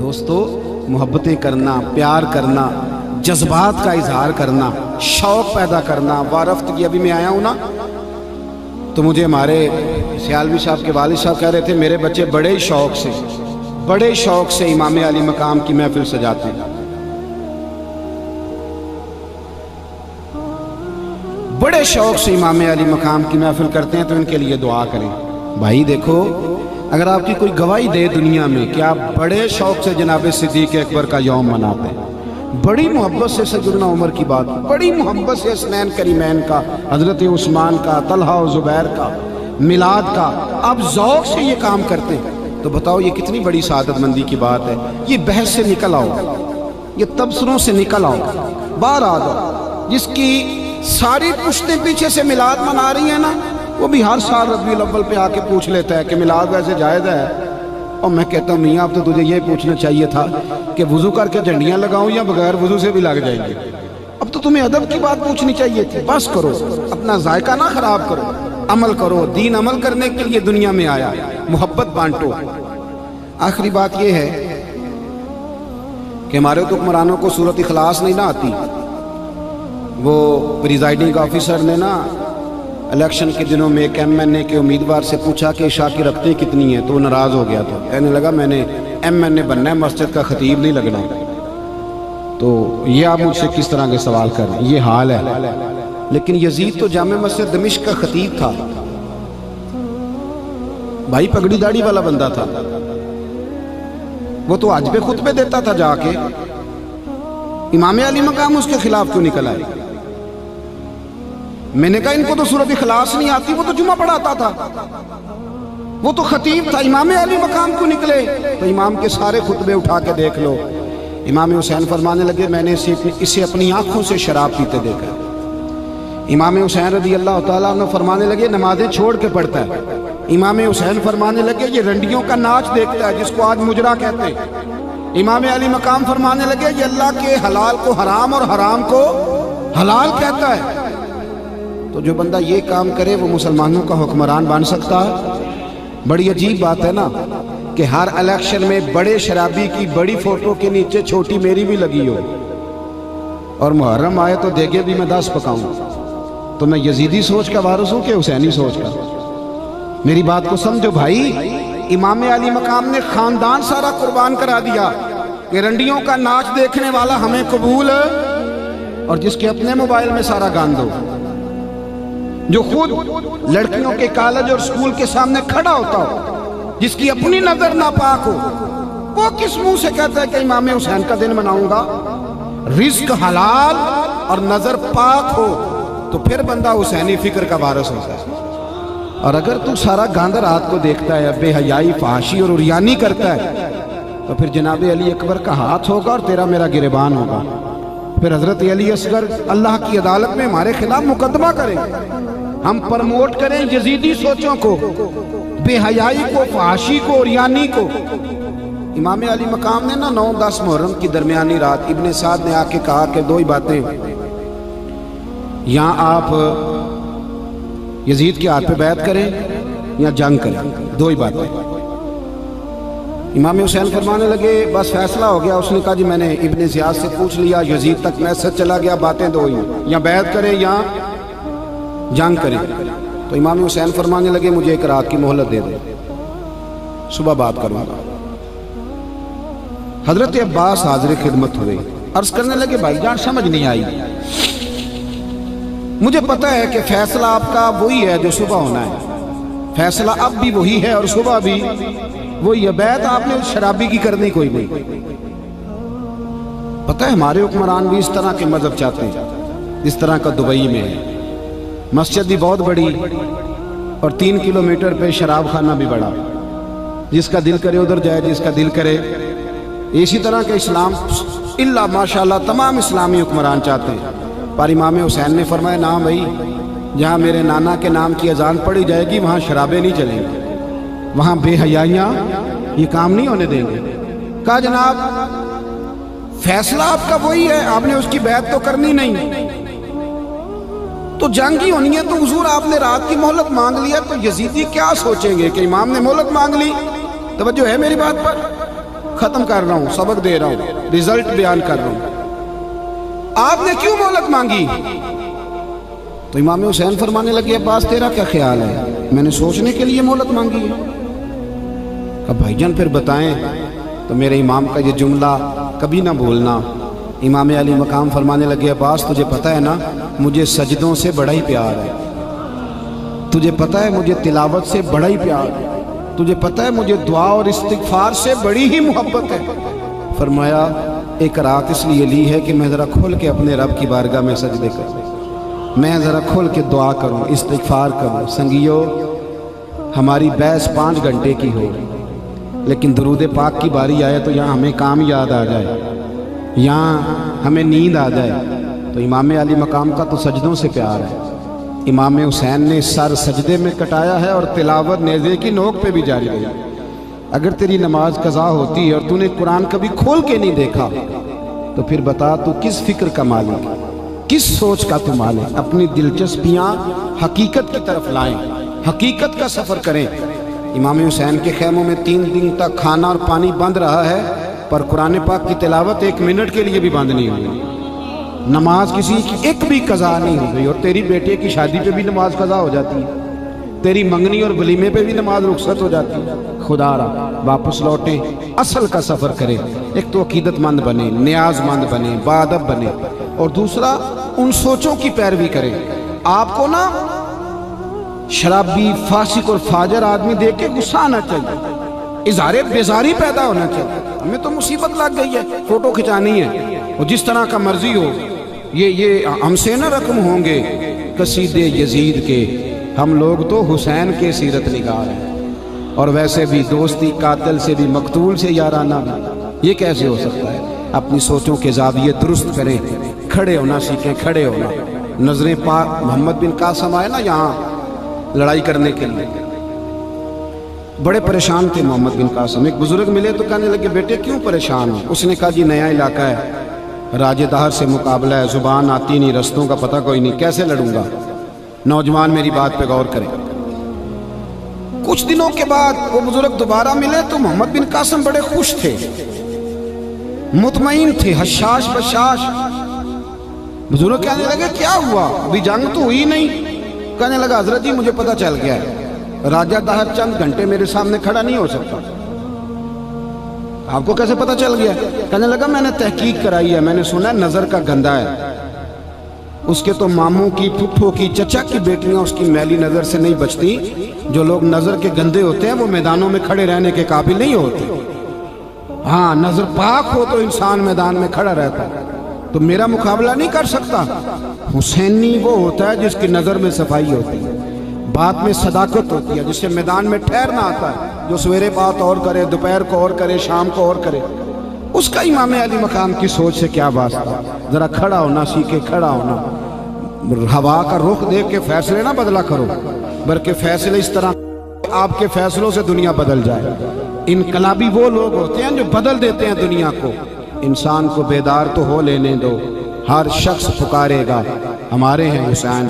دوستو محبتیں کرنا، پیار کرنا، جذبات کا اظہار کرنا، شوق پیدا کرنا۔ وارفت کی ابھی میں آیا ہوں نا تو مجھے ہمارے سیالوی صاحب کے والد صاحب کہہ رہے تھے میرے بچے بڑے شوق سے امام علی مقام کی محفل سجاتے ہیں، بڑے شوق سے امام علی مقام کی محفل کرتے ہیں، تو ان کے لیے دعا کریں۔ بھائی دیکھو، اگر آپ کی کوئی گواہی دے دنیا میں کہ آپ بڑے شوق سے جناب صدیق اکبر کا یوم مناتے ہیں، بڑی محبت سے سیدنا عمر کی بات، بڑی محبت سے حسنین کریمین کا، حضرت عثمان کا، طلحہ و زبیر کا، میلاد کا، آپ ذوق سے یہ کام کرتے ہیں، تو بتاؤ یہ کتنی بڑی سعادت مندی کی بات ہے۔ یہ بحث سے نکل آؤ، یہ تبصروں سے نکل آؤ، باہر آ جاؤ۔ جس کی ساری پشتیں پیچھے سے میلاد منا رہی ہیں نا، وہ بھی ہر سال ربیع الاول پہ آ کے پوچھ لیتا ہے کہ میلاد ویسے جائز ہے، اور میں کہتا ہوں میاں اب تو تجھے یہ پوچھنا چاہیے تھا کہ وضو کر کے جھنڈیاں لگاؤں یا بغیر وضو سے بھی لگ جائیں گے، اب تو تمہیں ادب کی بات پوچھنی چاہیے تھی۔ بس کرو، اپنا ذائقہ نہ خراب کرو، عمل کرو، دین عمل کرنے کے لیے دنیا میں آیا، محبت بانٹو۔ آخری بات یہ ہے کہ ہمارے تو حکمرانوں کو سورۃ اخلاص نہیں نہ آتی۔ وہ پریزائڈنگ آفیسر نے نا الیکشن کے دنوں میں ایک ایم این اے کے امیدوار سے پوچھا کہ عشاء کی رکعتیں کتنی ہیں، تو وہ ناراض ہو گیا تھا، کہنے لگا میں نے ایم این اے بننا ہے، مسجد کا خطیب نہیں لگنا۔ تو یہ آپ مجھ سے کس طرح کے سوال کر رہے ہیں، یہ حال ہے۔ لیکن یزید تو جامع مسجد دمشق کا خطیب تھا، بھائی پگڑی داڑھی والا بندہ تھا، وہ تو حج پہ خطبے دیتا تھا جا کے، امام علی مقام اس کے خلاف کیوں نکل آئے؟ میں نے کہا ان کو تو سورۃ اخلاص نہیں آتی، وہ تو جمعہ پڑھاتا تھا، وہ تو خطیب تھا، امام علی مقام کیوں نکلے؟ تو امام کے سارے خطبے اٹھا کے دیکھ لو، امام حسین فرمانے لگے میں نے اسے اپنی آنکھوں سے شراب پیتے دیکھا۔ امام حسین رضی اللہ تعالیٰ عنہ فرمانے لگے نمازیں چھوڑ کے پڑھتا ہے۔ امام حسین فرمانے لگے یہ رنڈیوں کا ناچ دیکھتا ہے جس کو آج مجرا کہتے ہیں۔ امام علی مقام فرمانے لگے یہ اللہ کے حلال کو حرام اور حرام کو حلال کہتا ہے۔ تو جو بندہ یہ کام کرے وہ مسلمانوں کا حکمران بن سکتا ہے؟ بڑی عجیب بات ہے نا کہ ہر الیکشن میں بڑے شرابی کی بڑی فوٹو کے نیچے چھوٹی میری بھی لگی ہو، اور محرم آئے تو دیگے بھی میں 10 پکاؤں۔ تو میں یزیدی سوچ کا وارث ہوں کہ حسینی سوچ کا؟ میری بات کو سمجھو بھائی، امام علی مقام نے خاندان سارا قربان کرا دیا کہ رنڈیوں کا ناچ دیکھنے والا ہمیں قبول ہے، اور جس کے اپنے موبائل میں سارا گاند ہو، جو خود لڑکیوں کے کالج اور سکول کے سامنے کھڑا ہوتا ہو، جس کی اپنی نظر ناپاک ہو، وہ کس منہ سے کہتا ہے کہ امام حسین کا دن مناؤں گا؟ رزق حلال اور نظر پاک ہو تو پھر بندہ حسینی فکر کا وارث ہوتا ہے۔ اور اگر تو سارا گاند رات کو دیکھتا ہے، بے حیائی، فحاشی اور عریانی کرتا ہے، تو پھر جناب علی اکبر کا ہاتھ ہوگا اور تیرا میرا گریبان ہوگا۔ پھر حضرت علی اصغر اللہ کی عدالت میں ہمارے خلاف مقدمہ کریں، ہم پرموٹ کریں یزیدی سوچوں کو، بے حیائی کو، فحاشی کو، عریانی کو۔ امام علی مقام نے نا 9-10 محرم کی درمیانی رات ابن سعد نے آ کے کہا کہ 2 ہی باتیں، یہاں آپ یزید کے ہاتھ پہ بیعت کریں یا جنگ کریں، 2 ہی باتیں۔ امام حسین فرمانے لگے بس فیصلہ ہو گیا۔ اس نے کہا جی میں نے ابن زیاد سے پوچھ لیا، یزید تک میسج چلا گیا، باتیں 2 ہی ہیں، یا بیعت کریں یا جنگ کریں۔ تو امام حسین فرمانے لگے مجھے 1 رات کی مہلت دے دیں، صبح بات کروں گا۔ حضرت عباس حاضر خدمت ہوئے، عرض کرنے لگے بھائی جان سمجھ نہیں آئی، مجھے پتہ ہے کہ فیصلہ آپ کا وہی ہے جو صبح ہونا ہے، فیصلہ اب بھی وہی ہے اور صبح بھی وہی ہے، بیعت آپ نے شرابی کی کرنی کوئی نہیں۔ پتہ ہے ہمارے حکمران بھی اس طرح کے مذہب چاہتے ہیں جس طرح کا دبئی میں ہے، مسجد بھی بہت بڑی اور 3 کلومیٹر پہ شراب خانہ بھی بڑا، جس کا دل کرے ادھر جائے، جس کا دل کرے۔ اسی طرح کے اسلام اللہ ماشاءاللہ تمام اسلامی حکمران چاہتے ہیں، پر امام حسین نے فرمایا نا بھائی، جہاں میرے نانا کے نام کی اذان پڑھی جائے گی وہاں شرابیں نہیں چلیں گی، وہاں بے حیائیاں یہ کام نہیں ہونے دیں گے۔ کہا جناب فیصلہ آپ کا وہی ہے، آپ نے اس کی بیعت تو کرنی نہیں، تو جنگ ہی ہونی ہے، تو حضور آپ نے رات کی مہلت مانگ لیا، تو یزیدی کیا سوچیں گے کہ امام نے مہلت مانگ لی؟ توجہ ہے میری بات پر؟ ختم کر رہا ہوں، سبق دے رہا ہوں، رزلٹ بیان کر رہا ہوں، آپ نے کیوں مہلت مانگی؟ تو امام حسین فرمانے لگے عباس تیرا کیا خیال ہے؟ میں نے سوچنے کے لیے مہلت مانگی ہے۔ کہ بھائی جان پھر بتائیں۔ تو میرے امام کا یہ جملہ کبھی نہ بھولنا۔ امام علی مقام فرمانے لگے عباس تجھے پتہ ہے نا مجھے سجدوں سے بڑا ہی پیار ہے، تجھے پتہ ہے مجھے تلاوت سے بڑا ہی پیار ہے، تجھے پتہ ہے مجھے دعا اور استغفار سے بڑی ہی محبت ہے۔ فرمایا ایک رات اس لیے لی ہے کہ میں ذرا کھل کے اپنے رب کی بارگاہ میں سجدے کروں، میں ذرا کھل کے دعا کروں، استغفار کروں۔ سنگیو ہماری بحث 5 گھنٹے کی ہو، لیکن درود پاک کی باری آئے تو یہاں ہمیں کام یاد آ جائے، یہاں ہمیں نیند آ جائے۔ تو امام علی مقام کا تو سجدوں سے پیار ہے۔ امام حسین نے سر سجدے میں کٹایا ہے اور تلاوت نیزے کی نوک پہ بھی جاری رہی۔ اگر تیری نماز قضا ہوتی ہے اور تو نے قرآن کبھی کھول کے نہیں دیکھا تو پھر بتا تو کس فکر کا مالک، کس سوچ کا تو مالک؟ اپنی دلچسپیاں حقیقت کی طرف لائیں، حقیقت کا سفر کریں۔ امام حسین کے خیموں میں 3 دن تک کھانا اور پانی بند رہا ہے، پر قرآن پاک کی تلاوت 1 منٹ کے لیے بھی بند نہیں ہوئی، نماز کسی کی ایک بھی قضا نہیں ہو گئی۔ اور تیری بیٹے کی شادی پہ بھی نماز قضا ہو جاتی ہے، تیری منگنی اور ولیمے پہ بھی نماز رخصت ہو جاتی ہے۔ خدا را واپس لوٹیں، اصل کا سفر کریں۔ ایک تو عقیدت مند بنے، نیاز مند بنے، باادب بنے، اور دوسرا ان سوچوں کی پیروی کریں۔ آپ کو نا شرابی، فاسق اور فاجر آدمی دیکھ کے غصہ آنا چاہیے، اظہار بیزاری پیدا ہونا چاہیے۔ ہمیں تو مصیبت لگ گئی ہے، فوٹو کھچانی ہے، اور جس طرح کا مرضی ہو، یہ ہم سے نہ رقم ہوں گے قصیدے یزید کے، ہم لوگ تو حسین کے سیرت نگار ہیں۔ اور ویسے بھی دوستی قاتل سے بھی، مقتول سے یارانہ بھی، یہ کیسے ہو سکتا ہے؟ اپنی سوچوں کے زاویے درست کریں، کھڑے ہونا سیکھیں، کھڑے ہونا۔ نظریں پاک محمد بن قاسم آئے نا یہاں لڑائی کرنے کے لیے، بڑے پریشان تھے محمد بن قاسم۔ ایک بزرگ ملے تو کہنے لگے بیٹے کیوں پریشان ہو؟ اس نے کہا جی نیا علاقہ ہے، راج دہر سے مقابلہ ہے، زبان آتی نہیں، رستوں کا پتہ کوئی نہیں، کیسے لڑوں گا؟ نوجوان میری بات پہ غور کریں۔ کچھ دنوں کے بعد وہ بزرگ دوبارہ ملے تو محمد بن قاسم بڑے خوش تھے، مطمئن تھے، حشاش بشاش۔ بزرگ کہنے لگے کیا ہوا؟ ابھی جنگ تو ہوئی نہیں۔ کہنے لگا حضرت جی مجھے پتہ چل گیا ہے، راجہ دہر چند گھنٹے میرے سامنے کھڑا نہیں ہو سکتا۔ آپ کو کیسے پتہ چل گیا؟ کہنے لگا میں نے تحقیق کرائی ہے، میں نے سنا ہے نظر کا گندہ ہے، اس کے تو ماموں کی، پھپھو کی، چچا کی بیٹیاں اس کی میلی نظر سے نہیں بچتی۔ جو لوگ نظر کے گندے ہوتے ہیں وہ میدانوں میں کھڑے رہنے کے قابل نہیں ہوتے۔ ہاں نظر پاک ہو تو انسان میدان میں کھڑا رہتا ہے۔ تو میرا مقابلہ نہیں کر سکتا۔ حسینی وہ ہوتا ہے جس کی نظر میں صفائی ہوتی ہے، بات میں صداقت ہوتی ہے، جس سے میدان میں ٹھہرنا آتا ہے، جو سویرے بات اور کرے، دوپہر کو اور کرے، شام کو اور کرے۔ اس کا امام علی مقام کی سوچ سے کیا واسطہ؟ ذرا کھڑا ہونا سیکھے، کھڑا ہونا۔ ہوا کا رخ دیکھ کے فیصلے نہ بدلا کرو، بلکہ فیصلے اس طرح آپ کے فیصلوں سے دنیا بدل جائے۔ انقلابی وہ لوگ ہوتے ہیں جو بدل دیتے ہیں دنیا کو۔ انسان کو بیدار تو ہو لینے دو، ہر شخص پکارے گا ہمارے ہیں حسین۔